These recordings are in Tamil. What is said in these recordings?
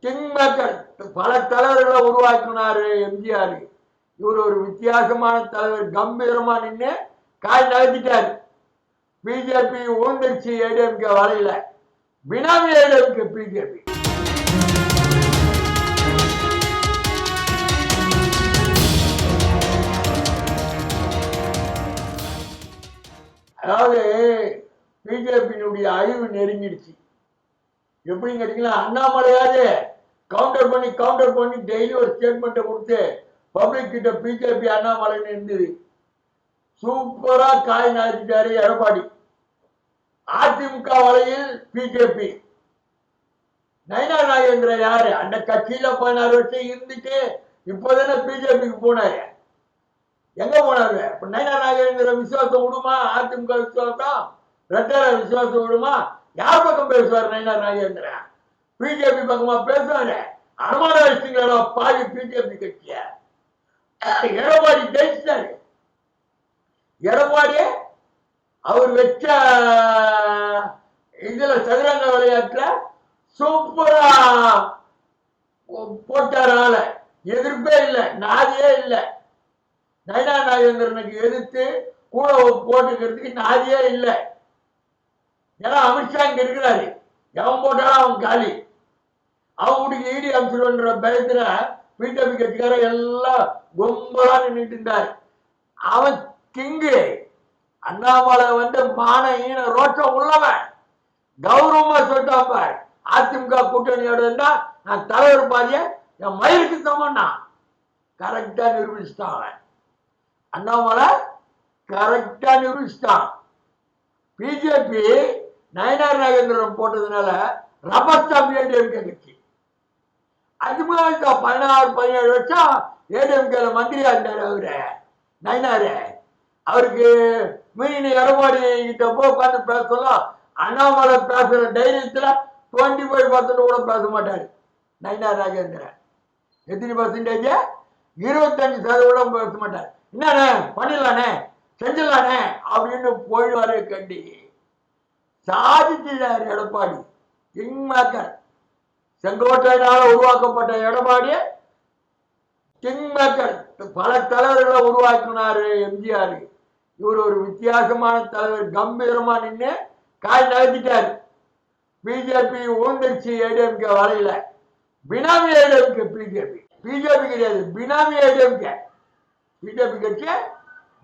கிங் மேக்கர் பல தலைவர்களை உருவாக்கினாரு எம்ஜிஆர். இவர் ஒரு வித்தியாசமான தலைவர், கம்பீரமா நின்று காய் நகர்த்திட்டார். பிஜேபி ஊழ்ந்துருச்சு ஏடிஎம்கே வலையில, பினாமி ஏடிஎம்கே பிஜேபி. அதாவது பிஜேபியினுடைய அழிவு நெருங்கிடுச்சு. எப்படின்னு கேட்டீங்களா, அண்ணாமலையாவது கவுண்டர் பண்ணி டெய்லி ஒரு ஸ்டேட்மெண்ட்டை கொடுத்து பப்ளிக் கிட்ட பிஜேபி அண்ணாமலைன்னு இருந்தது. சூப்பரா காய் நகர்த்திட்டாரு எடப்பாடி. அதிமுக வலையில் பிஜேபி. நயினா நாகேந்திர யாரு? அந்த கட்சியில 16 வருஷம் இருந்துட்டு இப்பதானே பிஜேபிக்கு போனாரு. எங்க போனாரு? இப்ப நயினா நாகேந்திர விசுவாசம் விடுமா? அதிமுக விசுவாசம், ரெட்டர விசுவாசம் விடுமா? யார் பக்கம் பேசுவார் நயினா நாகேந்திர? பிஜேபி பக்கமா பேசுவாரு. அனுமான வச்சுங்களா பாதி பிஜேபி கட்சிய. எடப்பாடி ஜெயிச்சிட்டாரு. எடப்பாடி அவர் வச்ச இதுல சதுரங்க விளையாட்டுல சூப்பரா போட்டார். ஆள எதிர்ப்பே இல்லை, நாதியே இல்லை. நயினா நாகேந்திரனுக்கு எதிர்த்து கூட போட்டுக்கிறதுக்கு நாதியே இல்லை. ஏன்னா அமித்ஷா இங்க இருக்கிறாரு, எவன் போட்டாலும் அவன் காலி. அவங்களுக்கு ஈடி அமிச்சிருவன்ற பயத்துல பிஜேபி கட்சிக்கார எல்லாம் கும்பலா நின்றுட்டு இருந்தார். அவன் கிங்கு. அண்ணாமலை மான ஈன ரோட்டம் உள்ளவன், கௌரவமா சொல்லிட்டான் பார். அதிமுக கூட்டணியோட இருந்தா நான் தலைவர் பாதிய என் மயிலுக்கு சமன்னா கரெக்டா நிரூபிச்சுட்டான் அவன். அண்ணாமலை கரெக்டா நிரூபிச்சுட்டான். பிஜேபி நயினார் நாகேந்திரன் போட்டதுனால ரப்பர் ஸ்டாம்ப் ஏடிஎம்கே கட்சி. அதுக்கு 16-17 வருஷம் ஏடிஎம்கேல மந்திரியா இருந்தாரு அவரு நயினாரு. அவருக்கு மீறி எடப்பாடி கிட்ட போய் உட்காந்து பேசலாம். அண்ணாமலை பேசுற தைரியத்துல 25% கூட பேச மாட்டாரு நயினார் நாகேந்திரன். எத்தனை பர்சன்டேஜ்? 25% பேச மாட்டார். என்னண்ணே பண்ணிடலானே, செஞ்சிடலானே அப்படின்னு போயிடுவாரு. கண்டி சாதிச்சாரு எடப்பாடி. King maker. செங்கோட்டையினால உருவாக்கப்பட்ட எடப்பாடி கிங் மேக்கர். பல தலைவர்களை உருவாக்கினாரு எம்ஜிஆர். இவர் ஒரு வித்தியாசமான தலைவர், கம்பீரமா நின்று காய் நகர்த்திட்டார். பிஜேபி ஊழ்ந்துருச்சு ஏடிஎம்கே வலையில, பினாமி ஏடிஎம்கே பிஜேபி. பிஜேபி கிடையாது, பினாமி ஏடிஎம்கே. பிஜேபி கட்சி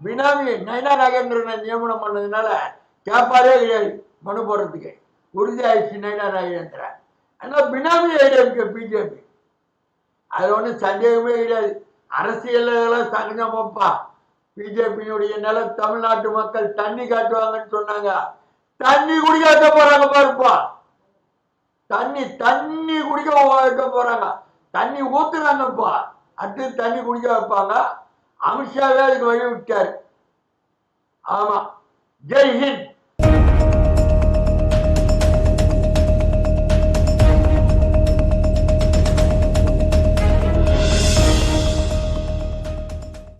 பினாமி. நயினா நாகேந்திரனை நியமனம் பண்ணதுனால கேப்பாரே கிடையாது மனு போடுறதுக்கு. உறுதி ஆயிடுச்சு நயினா நாகேந்திரன். ஆனா பினாமி ஏடிஎம்கே பிஜேபி. அது ஒன்றும் சந்தேகமே கிடையாது. அரசியல் சங்கமப்பா. பிஜேபியினுடைய நில தமிழ்நாட்டு மக்கள் தண்ணி காட்டுவாங்கன்னு சொன்னாங்க. தண்ணி குடிக்க போறாங்க பாருப்பா. தண்ணி குடிக்க வைக்க போறாங்க. தண்ணி ஊத்துறாங்கப்பா. அடுத்து தண்ணி குடிக்க வைப்பாங்க. அமித்ஷாவே அதுக்கு வழி விட்டாரு. ஆமா. ஜெய் ஹிந்த்.